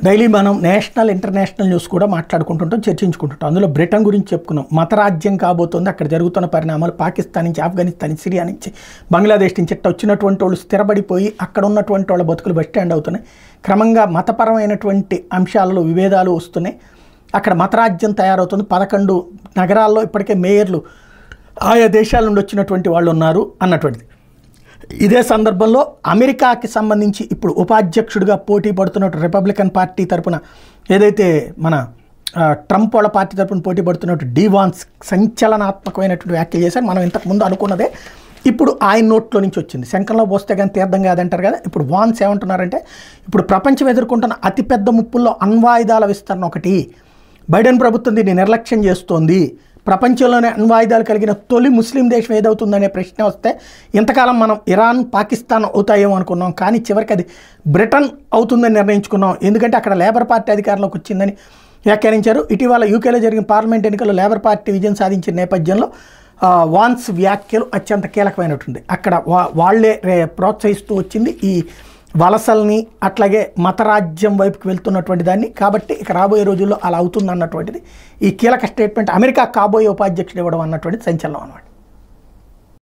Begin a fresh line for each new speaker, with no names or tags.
Daily మనం national international news కూడా మాట్లాడుకుంటుంటాం, చర్చించుకుంటుంటాం. అందులో బ్రిటన్ గురించి చెప్పుకున్నాం. మతరాజ్యం కాబోతోంది. అక్కడ జరుగుతున్న పరిణామాలు పాకిస్తాన్ నుంచి, ఆఫ్ఘనిస్తాన్ నుంచి, సిరియా నుంచి, బంగ్లాదేశ్ నుంచి ఇట్లా వచ్చినటువంటి వాళ్ళు స్థిరపడిపోయి అక్కడ ఉన్నటువంటి వాళ్ళ బతుకులు బస్ స్టాండ్ అవుతున్నాయి. క్రమంగా మతపరమైనటువంటి అంశాలలో విభేదాలు వస్తున్నాయి. అక్కడ మతరాజ్యం తయారవుతుంది. 11 నగరాల్లో ఇప్పటికే మేయర్లు ఆయా దేశాల నుండి వచ్చినటువంటి వాళ్ళు ఉన్నారు అన్నటువంటిది. ఇదే సందర్భంలో అమెరికాకి సంబంధించి ఇప్పుడు ఉపాధ్యక్షుడిగా పోటీ పడుతున్నట్టు రిపబ్లికన్ పార్టీ తరఫున ఏదైతే మన ట్రంప్ వాళ్ళ పార్టీ తరఫున పోటీ పడుతున్నట్టు డీవాన్స్ సంచలనాత్మకమైనటువంటి వ్యాఖ్యలు చేశారు. మనం ఇంతకుముందు అనుకున్నదే ఇప్పుడు ఆయన నోట్లో నుంచి వచ్చింది. శంఖంలో పోస్తే కానీ తీర్థం కాదంటారు కదా. ఇప్పుడు వాన్స్ ఏమంటున్నారంటే, ఇప్పుడు ప్రపంచం ఎదుర్కొంటున్న అతిపెద్ద ముప్పుల్లో అణ్వాయుధాల విస్తరణ ఒకటి. బైడెన్ ప్రభుత్వం దీన్ని నిర్లక్ష్యం చేస్తోంది. ప్రపంచంలోనే అణ్వాయుధాలు కలిగిన తొలి ముస్లిం దేశం ఏదవుతుందనే ప్రశ్న వస్తే ఇంతకాలం మనం ఇరాన్, పాకిస్తాన్ అవుతాయేమో అనుకున్నాం. కానీ చివరికి అది బ్రిటన్ అవుతుందని నిర్ణయించుకున్నాం. ఎందుకంటే అక్కడ లేబర్ పార్టీ అధికారంలోకి వచ్చిందని వ్యాఖ్యానించారు. ఇటీవల యూకేలో జరిగిన పార్లమెంట్ ఎన్నికల్లో లేబర్ పార్టీ విజయం సాధించిన నేపథ్యంలో వాన్స్ వ్యాఖ్యలు అత్యంత కీలకమైనటువంటి. అక్కడ వాళ్లే ప్రోత్సహిస్తూ వచ్చింది ఈ వలసల్ని, అట్లాగే మతరాజ్యం వైపుకి వెళ్తున్నటువంటి దాన్ని. కాబట్టి ఇక రాబోయే రోజుల్లో అలా అవుతుంది అన్నటువంటిది ఈ కీలక స్టేట్మెంట్ అమెరికా కాబోయే ఉపాధ్యక్షుడు ఇవ్వడం అన్నటువంటిది సంచలనం అన్నమాట.